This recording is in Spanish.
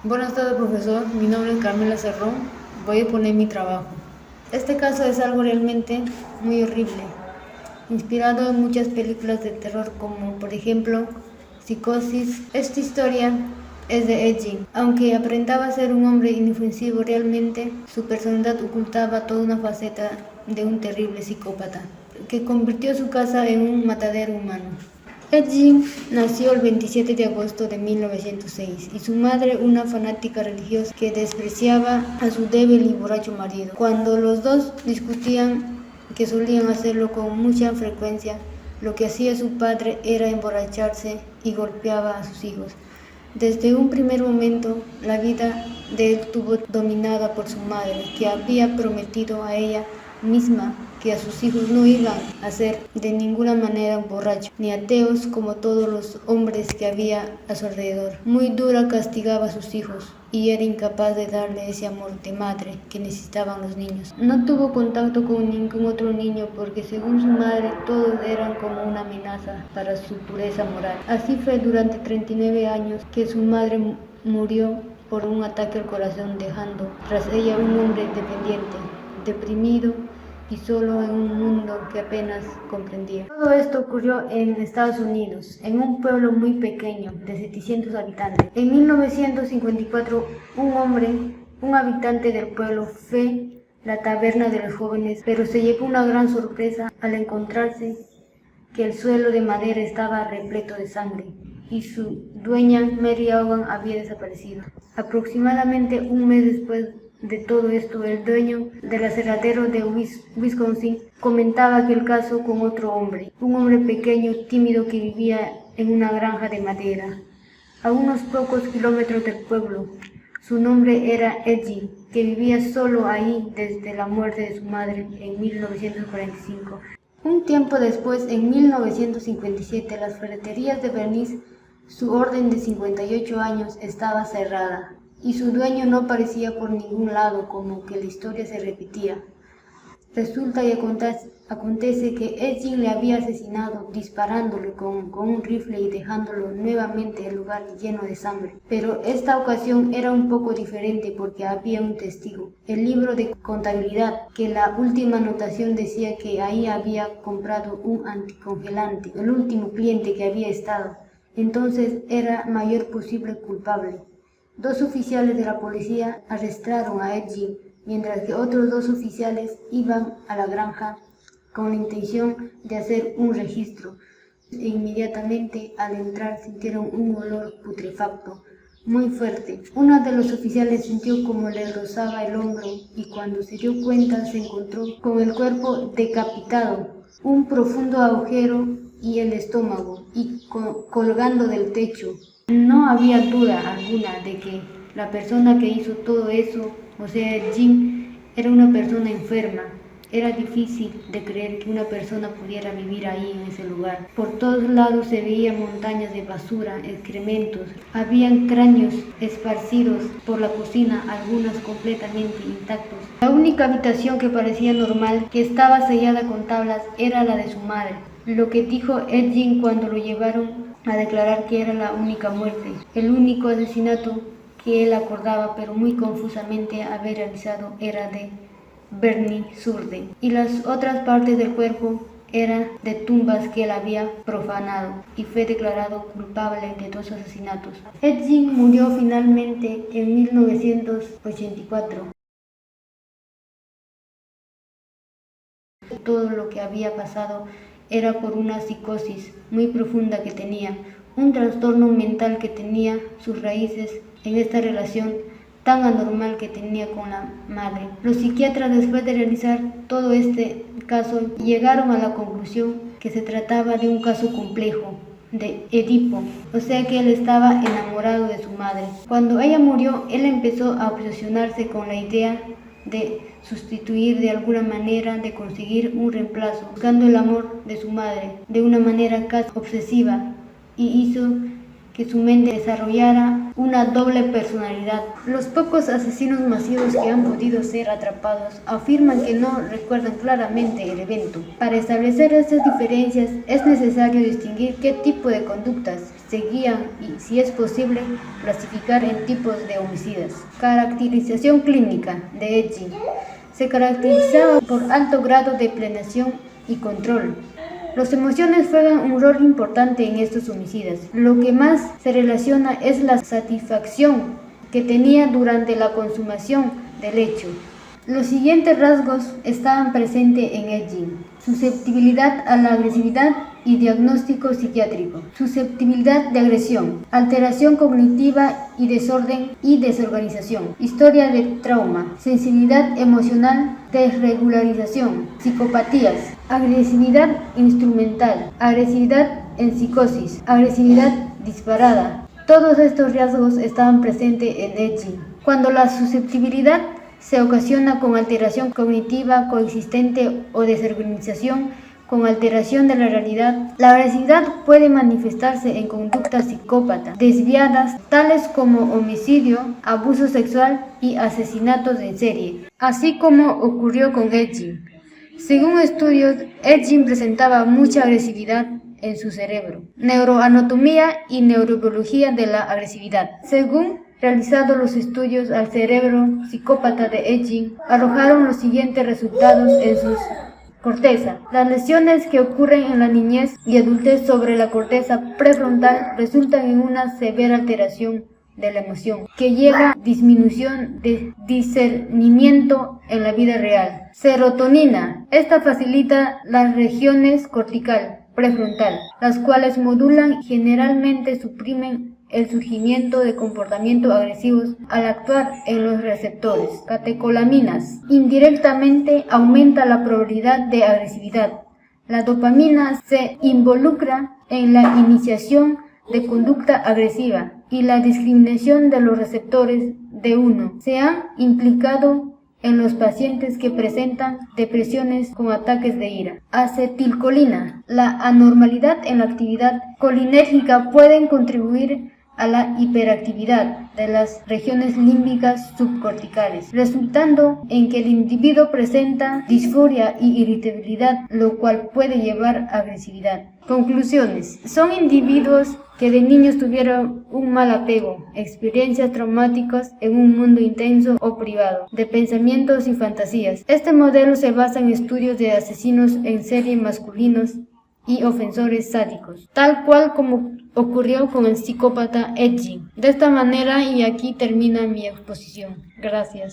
Buenas tardes, profesor. Mi nombre es Carmela Cerrón. Voy a poner mi trabajo. Este caso es algo realmente muy horrible, inspirado en muchas películas de terror como por ejemplo Psicosis. Esta historia es de Ed Gein. Aunque aparentaba ser un hombre inofensivo, realmente su personalidad ocultaba toda una faceta de un terrible psicópata que convirtió su casa en un matadero humano. Ed Gein nació el 27 de agosto de 1906 y su madre, una fanática religiosa que despreciaba a su débil y borracho marido. Cuando los dos discutían, que solían hacerlo con mucha frecuencia, lo que hacía su padre era emborracharse y golpeaba a sus hijos. Desde un primer momento, la vida de él estuvo dominada por su madre, que había prometido a ella misma que a sus hijos no iban a ser de ninguna manera borrachos ni ateos como todos los hombres que había a su alrededor. Muy dura castigaba a sus hijos y era incapaz de darle ese amor de madre que necesitaban los niños. No tuvo contacto con ningún otro niño porque según su madre todos eran como una amenaza para su pureza moral. Así fue durante 39 años que su madre murió por un ataque al corazón, dejando tras ella un hombre dependiente, deprimido y solo en un mundo que apenas comprendía. Todo esto ocurrió en Estados Unidos, en un pueblo muy pequeño de 700 habitantes. En 1954, un habitante del pueblo fue a la taberna de los jóvenes, pero se llevó una gran sorpresa al encontrarse que el suelo de madera estaba repleto de sangre y su dueña, Mary Hogan, había desaparecido. Aproximadamente un mes después de todo esto, el dueño del aserradero de Wisconsin comentaba aquel caso con otro hombre, un hombre pequeño, tímido que vivía en una granja de madera, a unos pocos kilómetros del pueblo. Su nombre era Ed Gein, que vivía solo ahí desde la muerte de su madre en 1945. Un tiempo después, en 1957, las ferreterías de Bernice, su orden de 58 años, estaba cerrada y su dueño no aparecía por ningún lado, como que la historia se repetía. Resulta y acontece que Ed Gein le había asesinado disparándole con un rifle y dejándolo nuevamente el lugar lleno de sangre. Pero esta ocasión era un poco diferente porque había un testigo. El libro de contabilidad, que la última anotación decía que ahí había comprado un anticongelante, el último cliente que había estado. Entonces era mayor posible culpable. Dos oficiales de la policía arrestaron a Ed Gein, mientras que otros dos oficiales iban a la granja con la intención de hacer un registro. E inmediatamente al entrar sintieron un olor putrefacto muy fuerte. Uno de los oficiales sintió como le rozaba el hombro y cuando se dio cuenta se encontró con el cuerpo decapitado, un profundo agujero y el estómago y colgando del techo. No había duda alguna de que la persona que hizo todo eso, o sea, Jim, era una persona enferma. Era difícil de creer que una persona pudiera vivir ahí en ese lugar. Por todos lados se veían montañas de basura, excrementos. Habían cráneos esparcidos por la cocina, algunos completamente intactos. La única habitación que parecía normal, que estaba sellada con tablas, era la de su madre. Lo que dijo Ed Gein cuando lo llevaron a declarar que era la única muerte, el único asesinato que él acordaba, pero muy confusamente haber realizado, era de Bernie Surde, y las otras partes del cuerpo eran de tumbas que él había profanado y fue declarado culpable de dos asesinatos. Ed Gein murió finalmente en 1984. Todo lo que había pasado era por una psicosis muy profunda que tenía, un trastorno mental que tenía sus raíces en esta relación tan anormal que tenía con la madre. Los psiquiatras, después de realizar todo este caso, llegaron a la conclusión que se trataba de un caso complejo de Edipo, o sea que él estaba enamorado de su madre. Cuando ella murió, él empezó a obsesionarse con la idea de sustituir de alguna manera, de conseguir un reemplazo, buscando el amor de su madre de una manera casi obsesiva, y hizo que su mente desarrollara una doble personalidad. Los pocos asesinos masivos que han podido ser atrapados afirman que no recuerdan claramente el evento. Para establecer estas diferencias es necesario distinguir qué tipo de conductas seguían y, si es posible, clasificar en tipos de homicidas. Caracterización clínica de Edging. Se caracterizaba por alto grado de planeación y control. Las emociones juegan un rol importante en estos homicidas. Lo que más se relaciona es la satisfacción que tenía durante la consumación del hecho. Los siguientes rasgos estaban presentes en Edging: susceptibilidad a la agresividad y diagnóstico psiquiátrico, susceptibilidad de agresión, alteración cognitiva y desorden y desorganización, historia de trauma, sensibilidad emocional, desregularización, psicopatías, agresividad instrumental, agresividad en psicosis, agresividad disparada. Todos estos rasgos estaban presentes en Edging. Cuando la susceptibilidad se ocasiona con alteración cognitiva coexistente o desorganización con alteración de la realidad, la agresividad puede manifestarse en conductas psicópatas desviadas, tales como homicidio, abuso sexual y asesinatos en serie, así como ocurrió con Edging. Según estudios, Edging presentaba mucha agresividad en su cerebro, neuroanatomía y neurobiología de la agresividad. Según realizados los estudios al cerebro psicópata de Edging, arrojaron los siguientes resultados en sus corteza. Las lesiones que ocurren en la niñez y adultez sobre la corteza prefrontal resultan en una severa alteración de la emoción, que lleva a disminución de discernimiento en la vida real. Serotonina. Esta facilita las regiones cortical, prefrontal, las cuales modulan y generalmente suprimen el surgimiento de comportamientos agresivos al actuar en los receptores. Catecolaminas. Indirectamente aumenta la probabilidad de agresividad. La dopamina se involucra en la iniciación de conducta agresiva y la discriminación de los receptores de uno. Se han implicado en los pacientes que presentan depresiones con ataques de ira. Acetilcolina. La anormalidad en la actividad colinérgica pueden contribuir a la hiperactividad de las regiones límbicas subcorticales, resultando en que el individuo presenta disforia y irritabilidad, lo cual puede llevar a agresividad. Conclusiones. Son individuos que de niños tuvieron un mal apego, experiencias traumáticas en un mundo intenso o privado, de pensamientos y fantasías. Este modelo se basa en estudios de asesinos en serie masculinos y ofensores sádicos, tal cual como ocurrió con el psicópata Edging. De esta manera, y aquí termina mi exposición. Gracias.